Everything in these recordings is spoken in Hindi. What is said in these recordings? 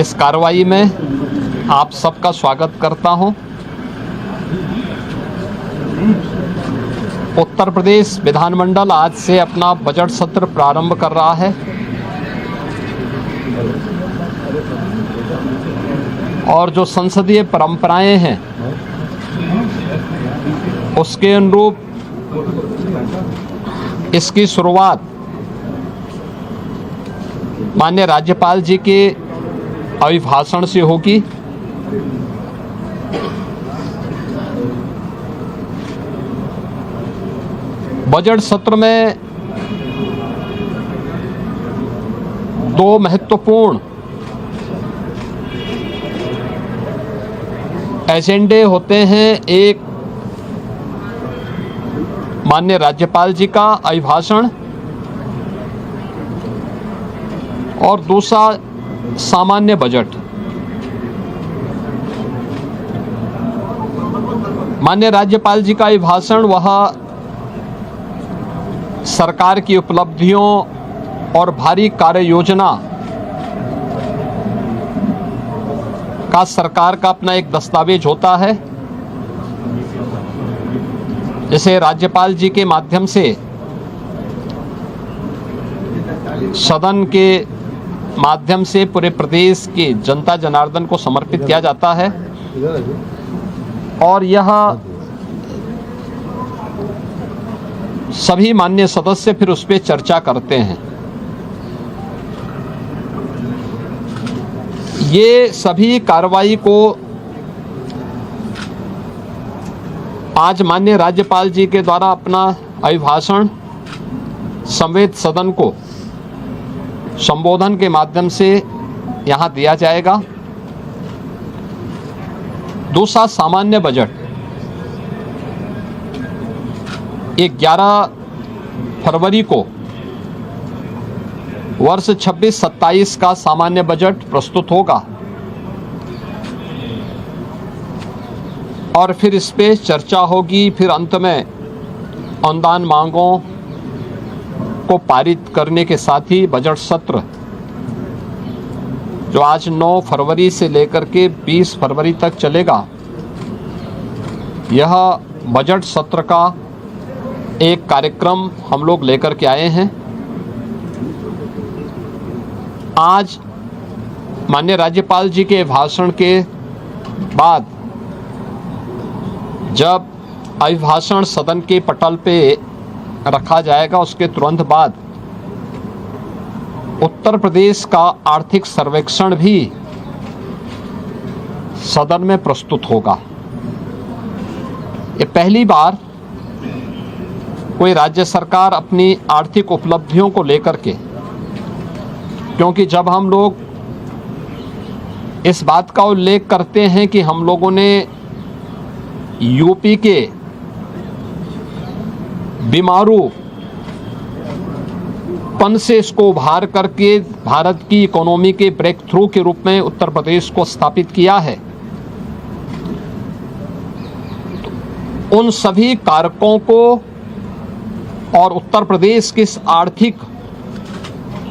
इस कार्रवाई में आप सबका स्वागत करता हूं। उत्तर प्रदेश विधानमंडल आज से अपना बजट सत्र प्रारंभ कर रहा है और जो संसदीय परंपराएं हैं उसके अनुरूप इसकी शुरुआत माननीय राज्यपाल जी के अभिभाषण से होगी। बजट सत्र में दो महत्वपूर्ण एजेंडे होते हैं। एक माननीय राज्यपाल जी का अभिभाषण और दूसरा सामान्य बजट। माननीय राज्यपाल जी का अभिभाषण वह सरकार की उपलब्धियों और भारी कार्य योजना का सरकार का अपना एक दस्तावेज होता है, जिसे राज्यपाल जी के माध्यम से सदन के माध्यम से पूरे प्रदेश के जनता जनार्दन को समर्पित किया जाता है और यह सभी माननीय सदस्य फिर उस पर चर्चा करते हैं। ये सभी कार्रवाई को आज माननीय राज्यपाल जी के द्वारा अपना अभिभाषण समेत सदन को संबोधन के माध्यम से यहाँ दिया जाएगा। दूसरा सामान्य बजट 11 फरवरी को वर्ष 26-27 का सामान्य बजट प्रस्तुत होगा और फिर इस पे चर्चा होगी। फिर अंत में अनुदान मांगों को पारित करने के साथ ही बजट सत्र जो आज 9 फरवरी से लेकर के 20 फरवरी तक चलेगा, यह बजट सत्र का एक कार्यक्रम हम लोग लेकर के आए हैं। आज माननीय राज्यपाल जी के भाषण के बाद जब अभिभाषण सदन के पटल पे रखा जाएगा, उसके तुरंत बाद उत्तर प्रदेश का आर्थिक सर्वेक्षण भी सदन में प्रस्तुत होगा। ये पहली बार कोई राज्य सरकार अपनी आर्थिक उपलब्धियों को लेकर के, क्योंकि जब हम लोग इस बात का उल्लेख करते हैं कि हम लोगों ने यूपी के बीमारूपन से इसको उभार करके भारत की इकोनॉमी के ब्रेक थ्रू के रूप में उत्तर प्रदेश को स्थापित किया है, तो उन सभी कारकों को और उत्तर प्रदेश की इस आर्थिक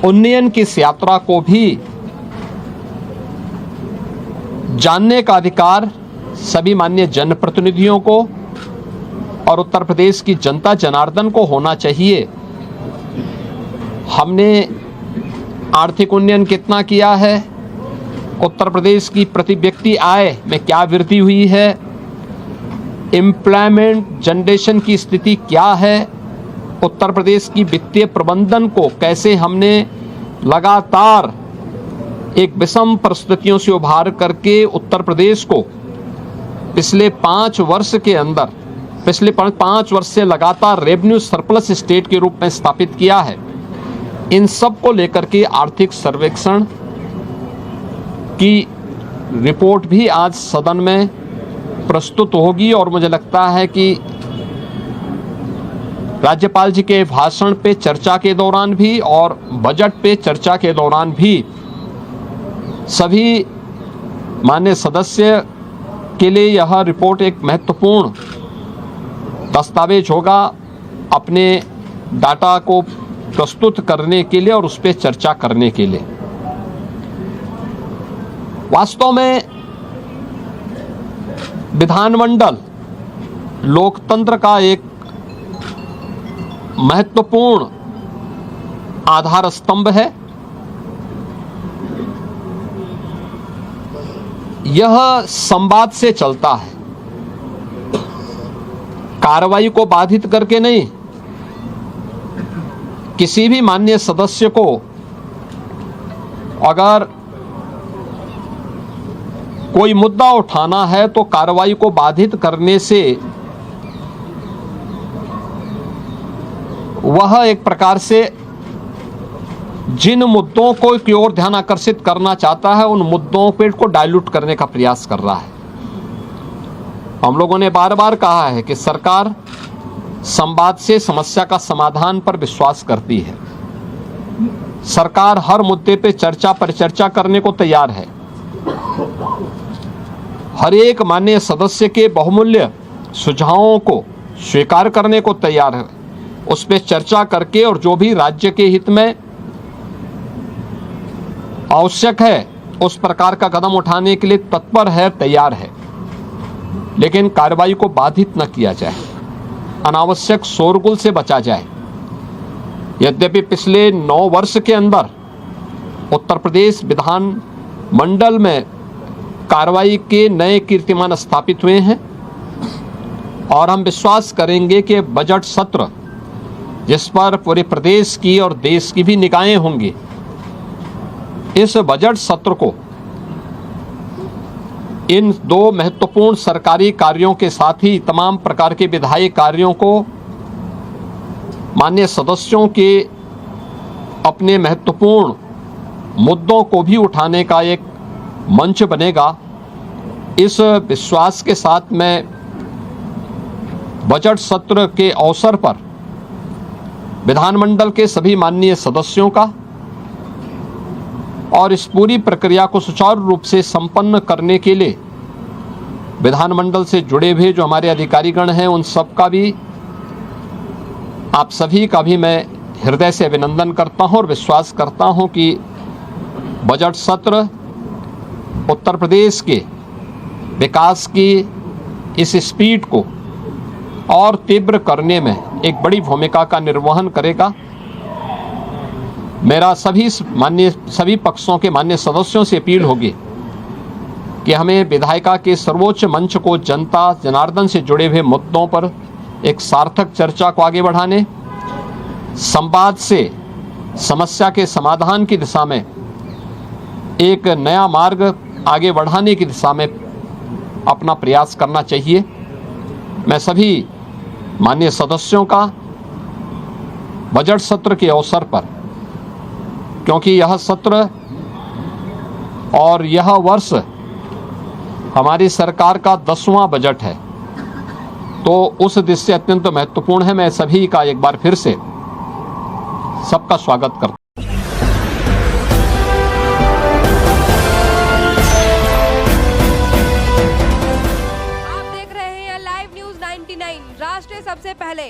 उन्नयन की इस यात्रा को भी जानने का अधिकार सभी माननीय जनप्रतिनिधियों को और उत्तर प्रदेश की जनता जनार्दन को होना चाहिए। हमने आर्थिक उन्नयन कितना किया है, उत्तर प्रदेश की प्रति व्यक्ति आय में क्या वृद्धि हुई है, एम्प्लॉयमेंट जनरेशन की स्थिति क्या है, उत्तर प्रदेश की वित्तीय प्रबंधन को कैसे हमने लगातार एक विषम परिस्थितियों से उभार करके उत्तर प्रदेश को पिछले 5 वर्ष के अंदर, पिछले 5 वर्ष से लगातार रेवेन्यू सरप्लस स्टेट के रूप में स्थापित किया है। इन सब को लेकर के आर्थिक सर्वेक्षण की रिपोर्ट भी आज सदन में प्रस्तुत होगी और मुझे लगता है कि राज्यपाल जी के भाषण पे चर्चा के दौरान भी और बजट पे चर्चा के दौरान भी सभी माननीय सदस्य के लिए यह रिपोर्ट एक महत्वपूर्ण दस्तावेज होगा अपने डाटा को प्रस्तुत करने के लिए और उस पर चर्चा करने के लिए। वास्तव में विधानमंडल लोकतंत्र का एक महत्वपूर्ण आधार स्तंभ है। यह संवाद से चलता है, कार्रवाई को बाधित करके नहीं। किसी भी माननीय सदस्य को अगर कोई मुद्दा उठाना है तो कार्रवाई को बाधित करने से वह एक प्रकार से जिन मुद्दों को की ओर ध्यान आकर्षित करना चाहता है उन मुद्दों पे को डाइल्यूट करने का प्रयास कर रहा है। हम लोगों ने बार बार कहा है कि सरकार संवाद से समस्या का समाधान पर विश्वास करती है। सरकार हर मुद्दे पे चर्चा पर चर्चा करने को तैयार है। हर एक माननीय सदस्य के बहुमूल्य सुझावों को स्वीकार करने को तैयार है, उस पर चर्चा करके और जो भी राज्य के हित में आवश्यक है उस प्रकार का कदम उठाने के लिए तत्पर है, तैयार है। लेकिन कार्रवाई को बाधित न किया जाए, अनावश्यक शोरगुल से बचा जाए। यद्यपि पिछले 9 वर्ष के अंदर उत्तर प्रदेश विधान मंडल में कार्रवाई के नए कीर्तिमान स्थापित हुए हैं और हम विश्वास करेंगे कि बजट सत्र जिस पर पूरे प्रदेश की और देश की भी निगाहें होंगी, इस बजट सत्र को इन 2 महत्वपूर्ण सरकारी कार्यों के साथ ही तमाम प्रकार के विधायी कार्यों को माननीय सदस्यों के अपने महत्वपूर्ण मुद्दों को भी उठाने का एक मंच बनेगा। इस विश्वास के साथ मैं बजट सत्र के अवसर पर विधानमंडल के सभी माननीय सदस्यों का और इस पूरी प्रक्रिया को सुचारू रूप से संपन्न करने के लिए विधानमंडल से जुड़े हुए जो हमारे अधिकारीगण हैं उन सब का भी, आप सभी का भी मैं हृदय से अभिनंदन करता हूं और विश्वास करता हूं कि बजट सत्र उत्तर प्रदेश के विकास की इस स्पीड को और तीव्र करने में एक बड़ी भूमिका का निर्वहन करेगा। मेरा सभी पक्षों के माननीय सदस्यों से अपील होगी कि हमें विधायिका के सर्वोच्च मंच को जनता जनार्दन से जुड़े हुए मुद्दों पर एक सार्थक चर्चा को आगे बढ़ाने, संवाद से समस्या के समाधान की दिशा में एक नया मार्ग आगे बढ़ाने की दिशा में अपना प्रयास करना चाहिए। मैं सभी माननीय सदस्यों का बजट सत्र के अवसर पर, क्योंकि यह सत्र और यह वर्ष हमारी सरकार का 10वां बजट है, तो उस दृष्टि से अत्यंत महत्वपूर्ण है। मैं सभी का एक बार फिर से सबका स्वागत करता हूं। आप देख रहे हैं लाइव न्यूज 99, राष्ट्र सबसे पहले।